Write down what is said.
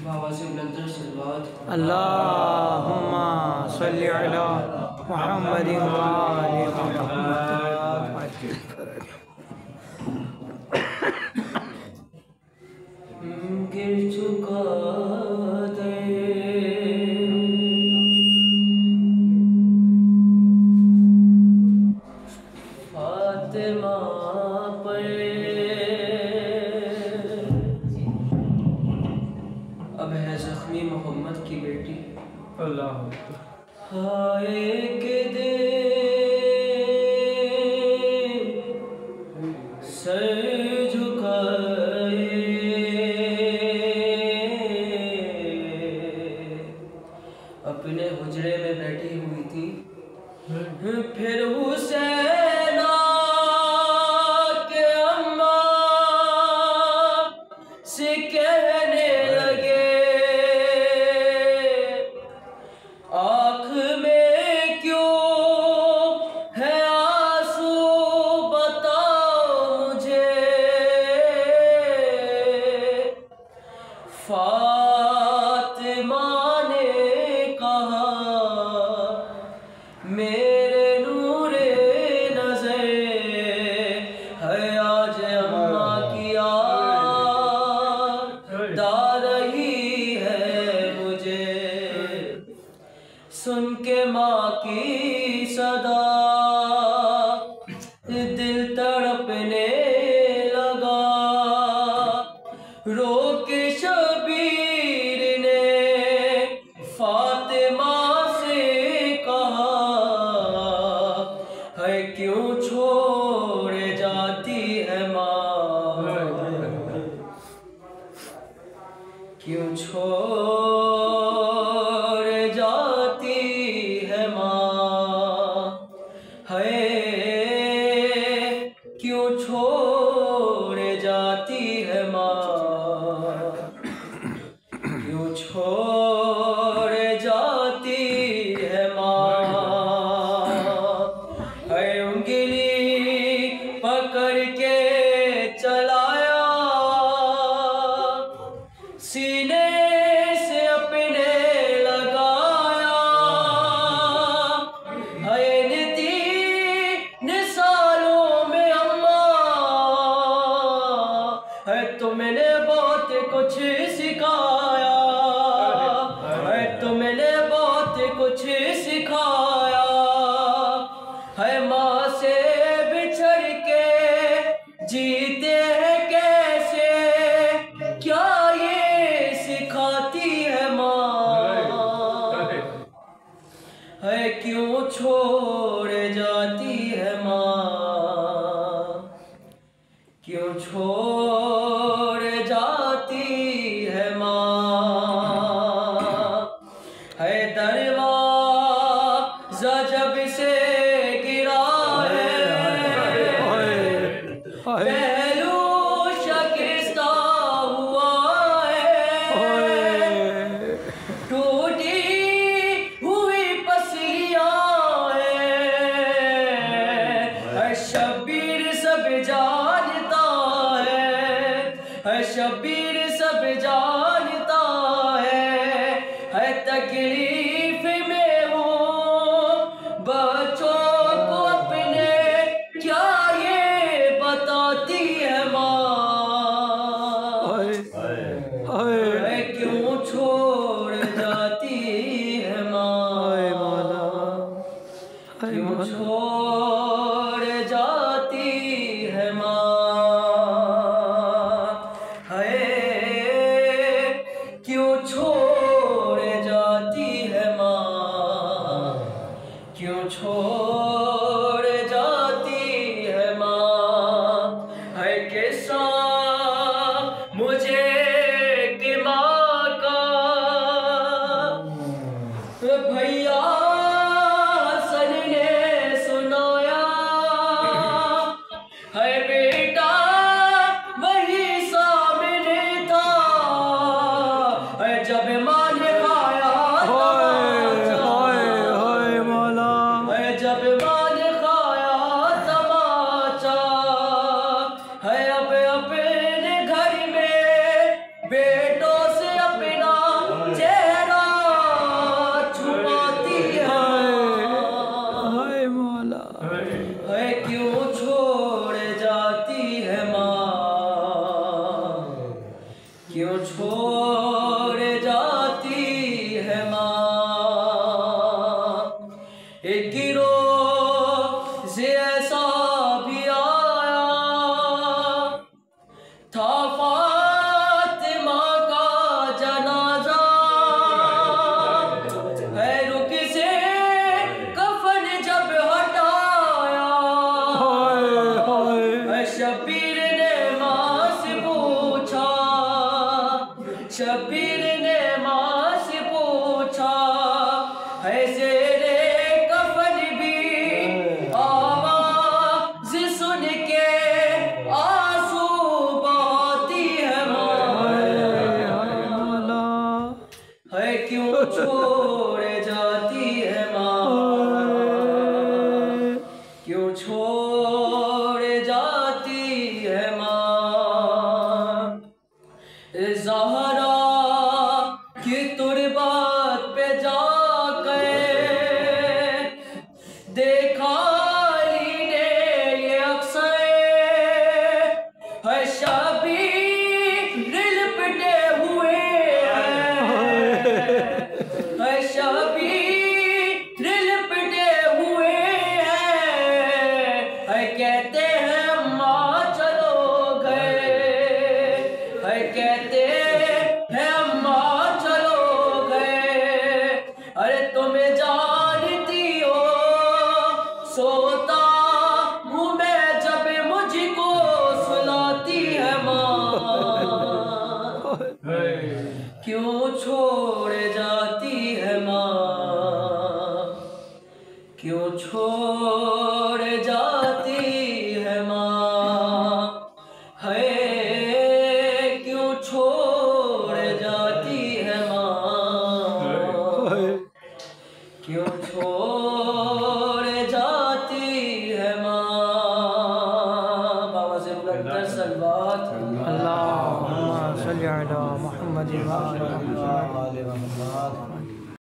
बाबा से बुलंदर सल्लल्लाहु अल्लाहुम्मा सल्ली अला मुहम्मदिन व आलि मुहम्मद। गिर चुका फातिमा पर, अब है जख्मी मोहम्मद की बेटी। अल्लाह हाय के दे सर झुकाए, अपने हुजरे में बैठी हुई थी, फिर हुसैना के अम्मा से कहने लगे, आँख में क्यों है आंसू बताओ मुझे। फातिमा ने कहा, मेरे नूरे नज़र है आज अम्मा की याद आ रही है मुझे। सुन के माँ की सदा दिल तड़पने लगा, रो के शबीर ने फातिमा से कहा, है क्यों छोड़ जाती है माँ, क्यों छोड़ जाती है माँ, है क्यों छोड़ जाती है माँ, क्यों छोड़ जाती है माँ। है उंगली पकड़ के चलाया, सीने से अपने लगाया, है इन 3 सालों में अम्मा, है तुमने बहुत कुछ सिखाया, है तुमने बहुत कुछ सिखाया, है माँ से बिछड़ के जीते हैं कैसे, क्या ये सिखाती है माँ, है क्यों छोड़ जाती है माँ, क्यों छोड़ जाती है माँ। है दरवाज़ा जब से गिरा है, पहलू शकिस्ता हुआ है, टूटी हुई पसलियाँ हैं, शबीर सब जानता है, शबीर सब जानता है तकलीफ में वो बच्चों को अपने क्या ये बताती है माँ, है क्यों छोड़ जाती है माँ, क्यों छोड़ जाती है माँ। है शबीर ने माँ से पूछा, शबीर ने माँ से पूछा, है ज़ेरे कफन भी आवाज़ सुन के आंसू बहाती है माँ, है क्यों छोड़ जाती है माँ, क्यों छोड़ जाती है माँ। ज़हरा की तुरबात पे जाकर देखा अली ने ये अक्सर, है शबीर लिपटे हुए हैं, है शबीर लिपटे हुए हैं, है कहते हैं माँ चलो गए, है कहते हैं माँ चलो गए। अरे तुम्हें जानती हो सोता हूँ मैं जब मुझको सुलाती है माँ, क्यों छोड़ जाती है माँ, क्यों छोड़ जाती है माँ, है क्यों छोड़ जाती है माँ, क्यों छोड़ जाती है माँ। बाबा से बुलंदर सलवात अल्लाहुम्मा सल्ली अला मुहम्मद व आले मुहम्मद।